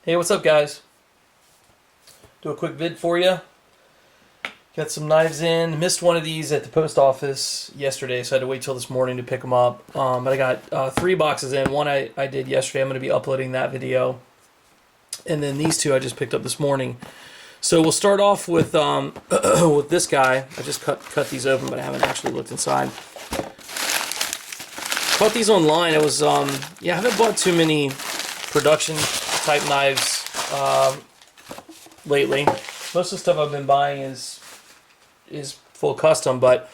Hey, what's up, guys? Do a quick vid for you. Got some knives in. Missed one of these at the post office yesterday, so I had to wait till this morning to pick them up. But I got 3 boxes in. One I did yesterday. I'm going to be uploading that video. And then these 2 I just picked up this morning. So we'll start off with with this guy. I just cut these open, but I haven't actually looked inside. Bought these online. It was yeah, I haven't bought too many production type knives lately. Most of the stuff I've been buying is full custom, but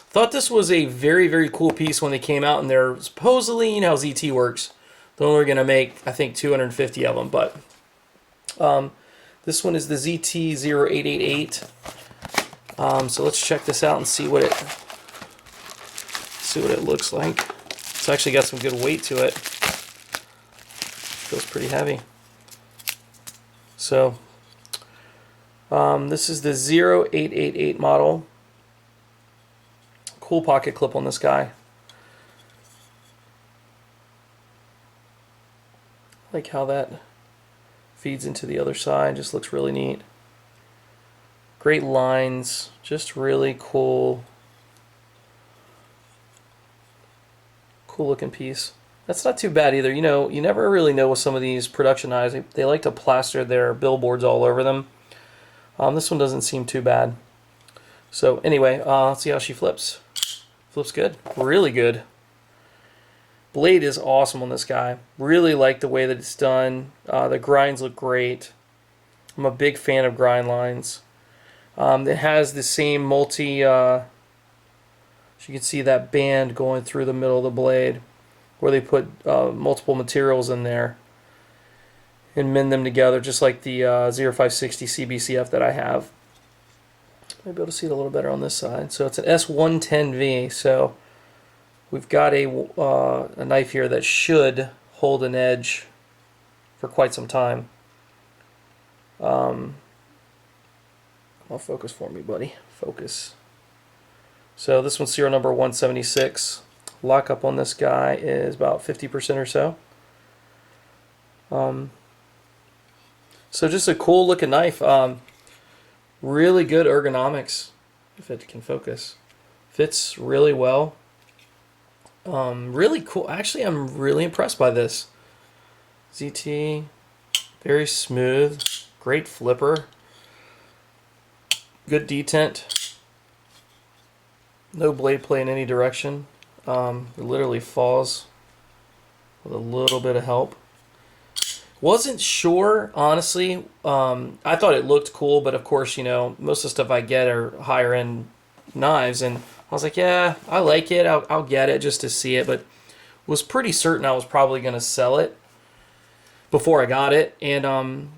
thought this was a very cool piece when they came out, and they're supposedly, you know how ZT works, they're only going to make, I think, 250 of them, but this one is the ZT0888. So let's check this out and see what it looks like. It's actually got some good weight to it. Feels pretty heavy. So this is the 0888 model. Cool pocket clip on this guy. I like how that feeds into the other side. Just looks really neat. Great lines. Just really cool. Cool looking piece. That's not too bad either. You know, you never really know with some of these production knives. They like to plaster their billboards all over them. This one doesn't seem too bad. So anyway, let's see how she flips. Flips good. Really good. Blade is awesome on this guy. Really like the way that it's done. The grinds look great. I'm a big fan of grind lines. It has the same multi... so you can see that band going through the middle of the blade, where they put multiple materials in there and mend them together, just like the 0560 CBCF that I have. Maybe able to see it a little better on this side. So it's an S110V. So we've got a knife here that should hold an edge for quite some time. I'll focus for me, buddy. Focus. So this one's serial number 176. Lockup on this guy is about 50% or so. So just a cool looking knife. Really good ergonomics, if it can focus. Fits really well. Really cool. Actually, I'm really impressed by this. ZT, very smooth, great flipper, good detent. No blade play in any direction. It literally falls with a little bit of help. Wasn't sure, honestly. I thought it looked cool, but of course, you know, most of the stuff I get are higher end knives, and I was like, yeah, I like it. I'll get it just to see it, but was pretty certain I was probably going to sell it before I got it, and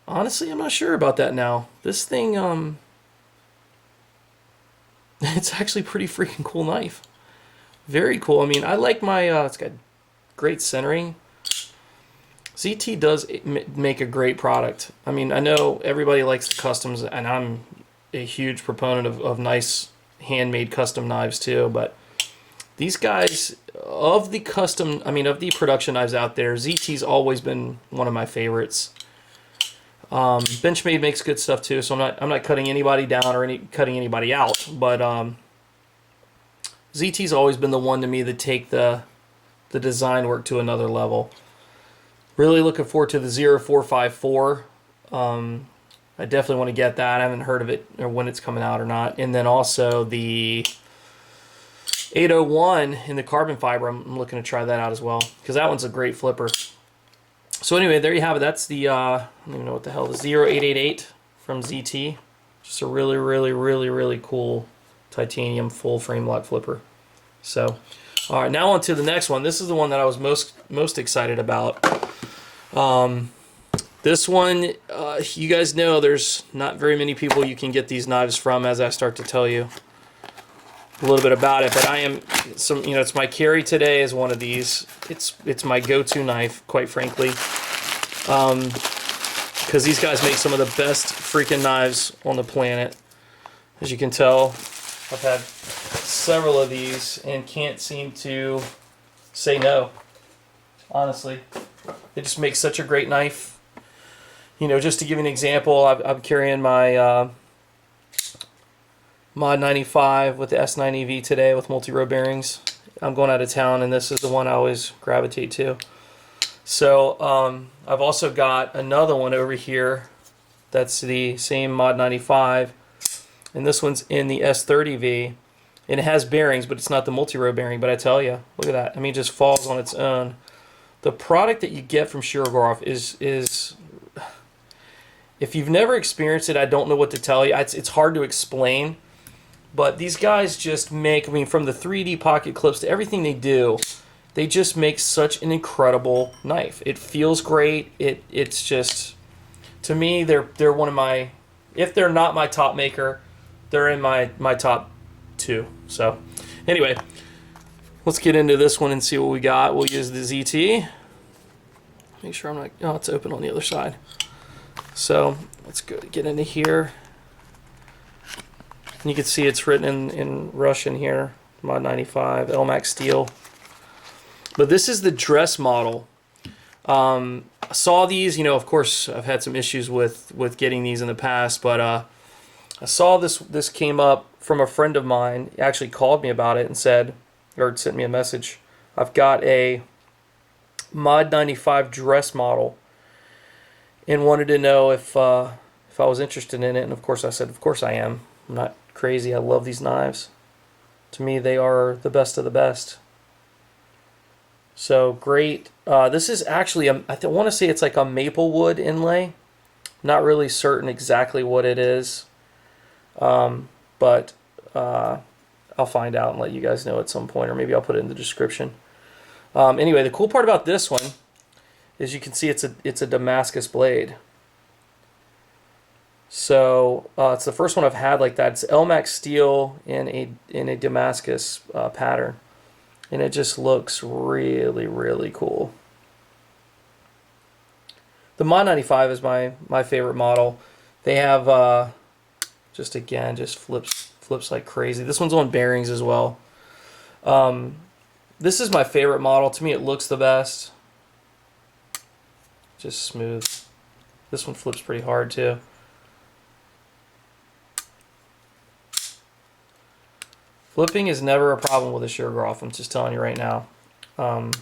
honestly, I'm not sure about that now. This thing, it's actually a pretty freaking cool knife. Very cool. I mean, I like my, it's got great centering. ZT does make a great product. I mean, I know everybody likes the customs, and I'm a huge proponent of nice handmade custom knives too, but these guys, of the custom, I mean, of the production knives out there, ZT's always been one of my favorites. Benchmade makes good stuff too, so I'm not cutting anybody down or cutting anybody out, but ZT's always been the one to me that take the design work to another level. Really looking forward to the 0454. I definitely want to get that. I haven't heard of it or when it's coming out or not. And then also the 801 in the carbon fiber. I'm looking to try that out as well, because that one's a great flipper. So anyway, there you have it. That's the, I don't even know what the hell, the 0888 from ZT. Just a really cool titanium full frame lock flipper. So, all right, now on to the next one. This is the one that I was most excited about. This one, you guys know there's not very many people you can get these knives from, as I start to tell you a little bit about it, but I am you know, it's my carry today is one of these. It's my go-to knife, quite frankly, because these guys make some of the best freaking knives on the planet. As you can tell, I've had several of these and can't seem to say no, honestly. They just make such a great knife. You know, just to give you an example, I'm carrying my Mod95 with the S9EV today with multi-row bearings. I'm going out of town, and this is the one I always gravitate to. So I've also got another one over here that's the same Mod95, and this one's in the S30V, and it has bearings, but it's not the multi-row bearing. But I tell you, look at that. I mean, it just falls on its own. The product that you get from Shirogorov is if you've never experienced it, I don't know what to tell you. It's hard to explain. But these guys just make, I mean, from the 3D pocket clips to everything they do, they just make such an incredible knife. It feels great. It's just, to me, they're one of my, if they're not my top maker, they're in my top 2. So anyway, let's get into this one and see what we got. We'll use the ZT. Make sure I'm not, oh, it's open on the other side. So let's go get into here. You can see it's written in Russian here, Mod95, Elmax steel. But this is the dress model. I saw these, you know, of course, I've had some issues with getting these in the past, but I saw this came up from a friend of mine. He actually called me about it and said, or sent me a message, I've got a Mod95 dress model, and wanted to know if I was interested in it. And of course I said, of course I am. I'm not crazy. I love these knives. To me, they are the best of the best. So great. This is actually, I want to say it's like a maple wood inlay. Not really certain exactly what it is. But I'll find out and let you guys know at some point, or maybe I'll put it in the description. Anyway, the cool part about this one is you can see it's a Damascus blade. So it's the first one I've had like that. It's Elmax steel in a Damascus pattern, and it just looks really, really cool. The Mod95 is my favorite model. They have just flips like crazy. This one's on bearings as well. This is my favorite model. To me, it looks the best. Just smooth. This one flips pretty hard too. Flipping is never a problem with a Shirogorov, I'm just telling you right now. But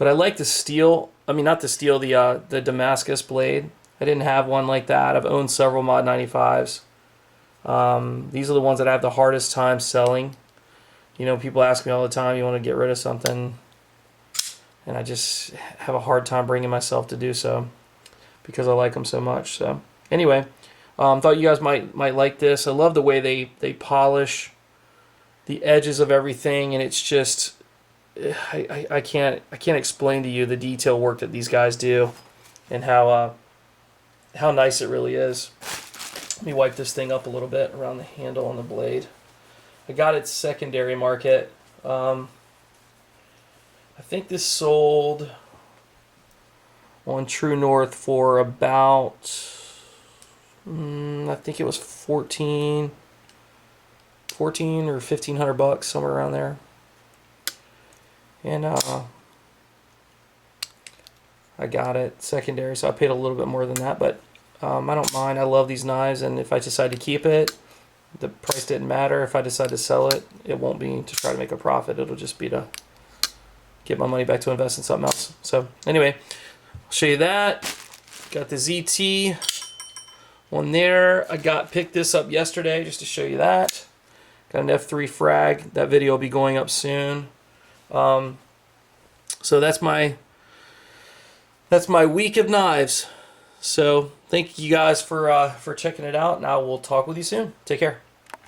I like the steel, I mean not the steel, the Damascus blade. I didn't have one like that. I've owned several Mod95s. These are the ones that I have the hardest time selling. You know, people ask me all the time, you want to get rid of something? And I just have a hard time bringing myself to do so because I like them so much. So anyway, thought you guys might like this. I love the way they polish the edges of everything, and it's just I can't explain to you the detail work that these guys do and how nice it really is. Let me wipe this thing up a little bit around the handle on the blade. I got its secondary market. I think this sold on True North for about I think it was 14 or $1,500, somewhere around there. And I got it secondary, so I paid a little bit more than that, but I don't mind. I love these knives, and if I decide to keep it, the price didn't matter. If I decide to sell it, it won't be to try to make a profit. It'll just be to get my money back to invest in something else. So anyway, I'll show you that. Got the ZT on there. I picked this up yesterday just to show you that. Got an F3 frag. That video will be going up soon. So that's my week of knives. So thank you guys for checking it out, and I will talk with you soon. Take care.